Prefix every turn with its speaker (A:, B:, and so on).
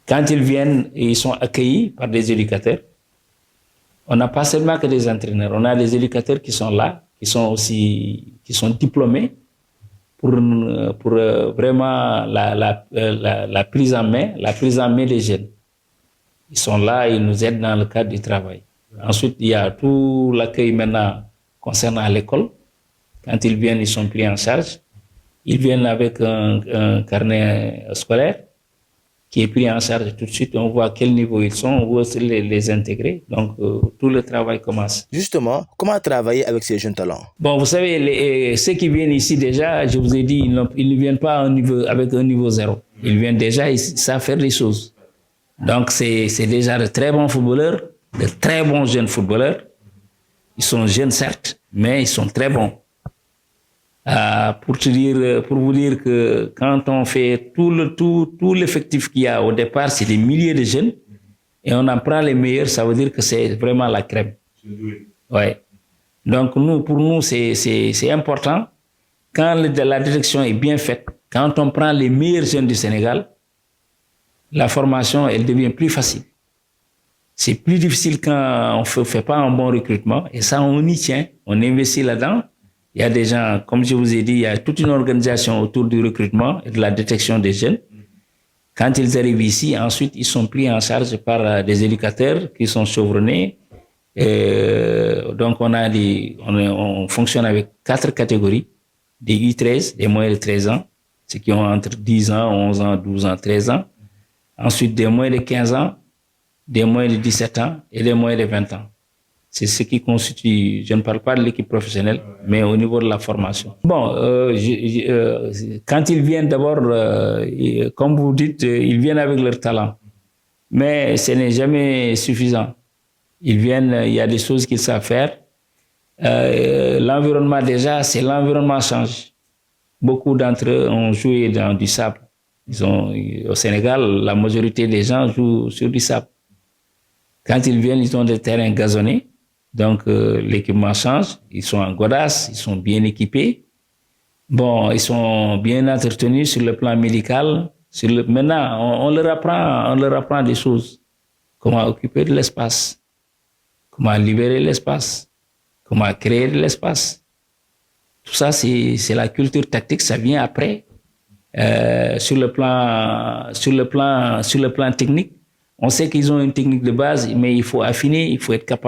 A: Quand ils viennent, ils sont accueillis par des éducateurs. On n'a pas seulement que des entraîneurs, on a des éducateurs qui sont là, qui sont diplômés pour vraiment la prise en main des jeunes. Ils sont là, ils nous aident dans le cadre du travail. Ensuite, il y a tout l'accueil maintenant concernant l'école. Quand ils viennent, ils sont pris en charge. Ils viennent avec un carnet scolaire qui est pris en charge tout de suite. On voit à quel niveau ils sont, on veut les intégrer. Donc, tout le travail commence.
B: Justement, comment travailler avec ces jeunes talents?
A: Bon, vous savez, ceux qui viennent ici déjà, je vous ai dit, ils ne viennent pas avec un niveau zéro. Ils viennent déjà, ils savent faire des choses. Donc, c'est déjà de très bons footballeurs, de très bons jeunes footballeurs. Ils sont jeunes, certes, mais ils sont très bons. Pour vous dire que quand on fait tout l'effectif qu'il y a au départ, c'est des milliers de jeunes, et on en prend les meilleurs, ça veut dire que c'est vraiment la crème. Ouais. Donc pour nous, c'est important. Quand la direction est bien faite, quand on prend les meilleurs jeunes du Sénégal, la formation, elle devient plus facile. C'est plus difficile quand on fait pas un bon recrutement, et ça, on y tient, on investit là-dedans. Il y a des gens, comme je vous ai dit, il y a toute une organisation autour du recrutement et de la détection des jeunes. Quand ils arrivent ici, ensuite, ils sont pris en charge par des éducateurs qui sont chevronnés. Donc, on fonctionne avec 4 catégories. Des U13, des moins de 13 ans, ceux qui ont entre 10 ans, 11 ans, 12 ans, 13 ans. Ensuite, des moins de 15 ans, des moins de 17 ans et des moins de 20 ans. C'est ce qui constitue, je ne parle pas de l'équipe professionnelle, mais au niveau de la formation. Bon, quand ils viennent d'abord, comme vous dites, ils viennent avec leur talent. Mais ce n'est jamais suffisant. Ils viennent, il y a des choses qu'ils savent faire. L'environnement déjà, c'est l'environnement change. Beaucoup d'entre eux ont joué dans du sable. Au Sénégal, la majorité des gens jouent sur du sable. Quand ils viennent, ils ont des terrains gazonnés. Donc, l'équipement change. Ils sont en godasses, ils sont bien équipés. Bon, ils sont bien entretenus sur le plan médical. Maintenant, on leur apprend des choses. Comment occuper de l'espace. Comment libérer l'espace. Comment créer de l'espace. Tout ça, c'est la culture tactique, ça vient après. Sur le plan technique, on sait qu'ils ont une technique de base, mais il faut affiner, il faut être capable